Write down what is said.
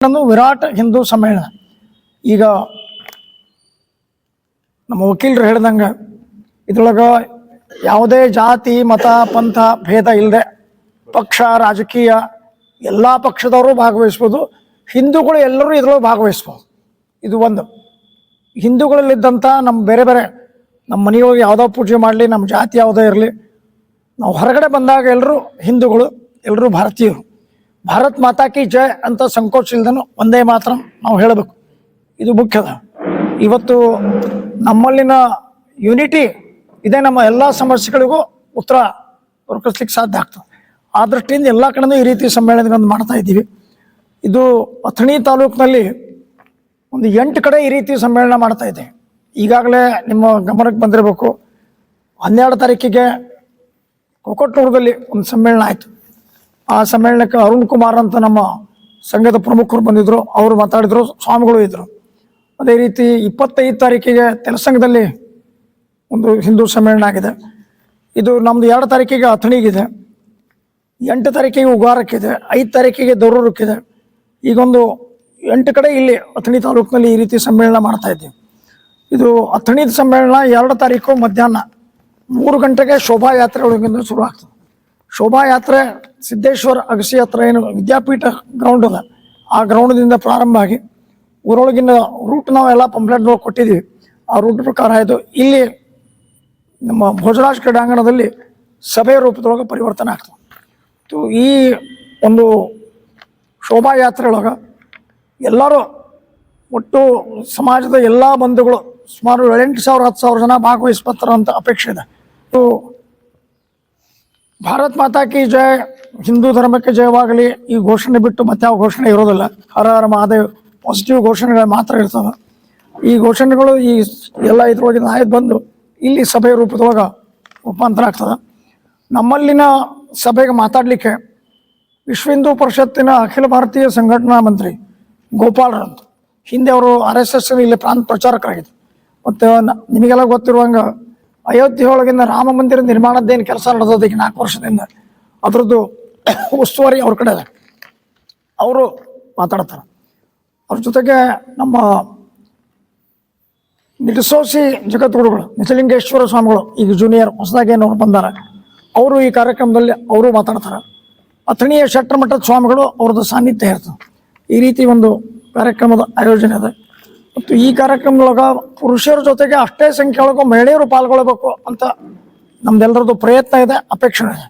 ವಿರಾಟ್ ಹಿಂದೂ ಸಮ್ಮೇಳನ ಈಗ ನಮ್ಮ ವಕೀಲರು ಹೇಳ್ದಂಗೆ ಇದ್ರೊಳಗೆ ಯಾವುದೇ ಜಾತಿ ಮತ ಪಂಥ ಭೇದ ಇಲ್ಲದೆ ಪಕ್ಷ ರಾಜಕೀಯ ಎಲ್ಲ ಪಕ್ಷದವರು ಭಾಗವಹಿಸ್ಬೋದು, ಹಿಂದೂಗಳು ಎಲ್ಲರೂ ಇದ್ರೊಳಗೆ ಭಾಗವಹಿಸ್ಬೋದು. ಇದು ಒಂದು ಹಿಂದೂಗಳಲ್ಲಿದ್ದಂಥ ನಮ್ಮ ಬೇರೆ ಬೇರೆ ನಮ್ಮ ಮನೆಯೊಳಗೆ ಯಾವುದೋ ಪೂಜೆ ಮಾಡಲಿ, ನಮ್ಮ ಜಾತಿ ಯಾವುದೋ ಇರಲಿ, ನಾವು ಹೊರಗಡೆ ಬಂದಾಗ ಎಲ್ಲರೂ ಹಿಂದೂಗಳು, ಎಲ್ಲರೂ ಭಾರತೀಯರು. ಭಾರತ್ ಮಾತಾ ಕಿ ಜಯ ಅಂತ ಸಂಕೋಚ ಇಲ್ದನು ಒಂದೇ ಮಾತ್ರ ನಾವು ಹೇಳಬೇಕು. ಇದು ಮುಖ್ಯದ. ಇವತ್ತು ನಮ್ಮಲ್ಲಿನ ಯುನಿಟಿ ಇದೇ ನಮ್ಮ ಎಲ್ಲ ಸಮಸ್ಯೆಗಳಿಗೂ ಉತ್ತರ ದೊರಕಿಸ್ಲಿಕ್ಕೆ ಸಾಧ್ಯ ಆಗ್ತದೆ. ಆ ದೃಷ್ಟಿಯಿಂದ ಎಲ್ಲ ಕಡೆನೂ ಈ ರೀತಿ ಸಮ್ಮೇಳನಗಳನ್ನು ಮಾಡ್ತಾ ಇದ್ದೀವಿ. ಇದು ಅಥಣಿ ತಾಲೂಕಿನಲ್ಲಿ ಒಂದು 8 ಕಡೆ ಈ ರೀತಿ ಸಮ್ಮೇಳನ ಮಾಡ್ತಾ ಇದೆ. ಈಗಾಗಲೇ ನಿಮ್ಮ ಗಮನಕ್ಕೆ ಬಂದಿರಬೇಕು, 12 ತಾರೀಕಿಗೆ ಕೊಕೊಟ್ನೂರದಲ್ಲಿ ಒಂದು ಸಮ್ಮೇಳನ ಆಯಿತು. ಆ ಸಮ್ಮೇಳನಕ್ಕೆ ಅರುಣ್ ಕುಮಾರ್ ಅಂತ ನಮ್ಮ ಸಂಘದ ಪ್ರಮುಖರು ಬಂದಿದ್ದರು, ಅವರು ಮಾತಾಡಿದರು, ಸ್ವಾಮಿಗಳು ಇದ್ದರು. ಅದೇ ರೀತಿ 25 ತಾರೀಕಿಗೆ ತೆಲಸಂಗದಲ್ಲಿ ಒಂದು ಹಿಂದೂ ಸಮ್ಮೇಳನ ಆಗಿದೆ. ಇದು ನಮ್ಮದು 2 ತಾರೀಕಿಗೆ ಅಥಣಿಗಿದೆ, 8 ತಾರೀಕಿಗೆ ಉಗಾರಕ್ಕಿದೆ, 5 ತಾರೀಕಿಗೆ ದರೂರಕ್ಕಿದೆ. ಈಗೊಂದು 8 ಕಡೆ ಇಲ್ಲಿ ಅಥಣಿ ತಾಲೂಕಿನಲ್ಲಿ ಈ ರೀತಿ ಸಮ್ಮೇಳನ ಮಾಡ್ತಾ ಇದ್ದೀವಿ. ಇದು ಅಥಣಿದ ಸಮ್ಮೇಳನ 2 ತಾರೀಕು ಮಧ್ಯಾಹ್ನ 3 ಗಂಟೆಗೆ ಶೋಭಾಯಾತ್ರೆ ಒಳಗಿಂದ ಶುರು ಆಗ್ತದೆ. ಶೋಭಾಯಾತ್ರೆ ಸಿದ್ದೇಶ್ವರ ಅಗಸಿ ಹತ್ರ ಏನು ವಿದ್ಯಾಪೀಠ ಗ್ರೌಂಡ್ ಅದ, ಆ ಗ್ರೌಂಡ್ದಿಂದ ಪ್ರಾರಂಭ ಆಗಿ ಊರೊಳಗಿನ ರೂಟ್ ನಾವೆಲ್ಲ ಪಂಪ್ಲೆಟ್ಗಳು ಕೊಟ್ಟಿದ್ದೀವಿ. ಆ ರೂಟ್ ಪ್ರಕಾರ ಇದು ಇಲ್ಲಿ ನಮ್ಮ ಭೋಜರಾಜ್ ಕ್ರೀಡಾಂಗಣದಲ್ಲಿ ಸಭೆ ರೂಪದೊಳಗೆ ಪರಿವರ್ತನೆ ಆಗ್ತದೆ. ಈ ಒಂದು ಶೋಭಾಯಾತ್ರೆ ಒಳಗೆ ಎಲ್ಲರೂ ಒಟ್ಟು ಸಮಾಜದ ಎಲ್ಲ ಬಂಧುಗಳು ಸುಮಾರು 8,000 10,000 ಜನ ಭಾಗವಹಿಸ್ತಾರೆ ಅಂತ ಅಪೇಕ್ಷೆ ಇದೆ. ಇದು ಭಾರತ್ ಮಾತಾ ಕಿ ಜಯ, ಹಿಂದೂ ಧರ್ಮಕ್ಕೆ ಜಯವಾಗಲಿ ಈ ಘೋಷಣೆ ಬಿಟ್ಟು ಮತ್ತೆ ಯಾವ ಘೋಷಣೆ ಇರೋದಿಲ್ಲ. ಹರ ಹರ ಮಹಾದೇವ್ ಪಾಸಿಟಿವ್ ಘೋಷಣೆಗಳು ಮಾತ್ರ ಇರ್ತವೆ. ಈ ಘೋಷಣೆಗಳು ಈ ಎಲ್ಲ ಇದ್ರೊಳಗಿನ ಆಯ್ದು ಬಂದು ಇಲ್ಲಿ ಸಭೆ ರೂಪದೊಳಗೆ ರೂಪಾಂತರ ಆಗ್ತದೆ. ನಮ್ಮಲ್ಲಿನ ಸಭೆಗೆ ಮಾತಾಡಲಿಕ್ಕೆ ವಿಶ್ವ ಹಿಂದೂ ಪರಿಷತ್ತಿನ ಅಖಿಲ ಭಾರತೀಯ ಸಂಘಟನಾ ಮಂತ್ರಿ ಗೋಪಾಲರಂತ, ಹಿಂದೆ ಅವರು RSS ಇಲ್ಲಿ ಪ್ರಾಂತ ಪ್ರಚಾರಕರಾಗಿದ್ದರು. ಮತ್ತು ನಿಮಗೆಲ್ಲ ಗೊತ್ತಿರುವಂಗೆ ಅಯೋಧ್ಯೆ ಒಳಗಿನ ರಾಮ ಮಂದಿರ ನಿರ್ಮಾಣದ್ದೇನು ಕೆಲಸ ನಡೆದದ ಈಗ 4 ವರ್ಷದಿಂದ, ಅದರದ್ದು ಉಸ್ತುವಾರಿ ಅವ್ರ ಕಡೆ ಇದೆ, ಅವರು ಮಾತಾಡ್ತಾರೆ. ಅವ್ರ ಜೊತೆಗೆ ನಮ್ಮ ನಿಟಸೋಸಿ ಜಗದ್ಗುರುಗಳು ನಿಜಲಿಂಗೇಶ್ವರ ಸ್ವಾಮಿಗಳು ಈಗ ಜೂನಿಯರ್ ಹೊಸದಾಗಿ ಏನವ್ರು ಬಂದಾರೆ, ಅವರು ಈ ಕಾರ್ಯಕ್ರಮದಲ್ಲಿ ಅವರು ಮಾತಾಡ್ತಾರೆ. ಅಥಣಿಯ ಶೆಟ್ರ ಮಠದ ಸ್ವಾಮಿಗಳು ಅವ್ರದ್ದು ಸಾನ್ನಿಧ್ಯ ಇರ್ತದೆ. ಈ ರೀತಿ ಒಂದು ಕಾರ್ಯಕ್ರಮದ ಆಯೋಜನೆ ಇದೆ. ಮತ್ತು ಈ ಕಾರ್ಯಕ್ರಮದೊಳಗೆ ಪುರುಷರ ಜೊತೆಗೆ ಅಷ್ಟೇ ಸಂಖ್ಯೆಯೊಳಗೂ ಮಹಿಳೆಯರು ಪಾಲ್ಗೊಳ್ಬೇಕು ಅಂತ ನಮ್ದೆಲ್ಲರದ್ದು ಪ್ರಯತ್ನ ಇದೆ, ಅಪೇಕ್ಷೆ ಇದೆ.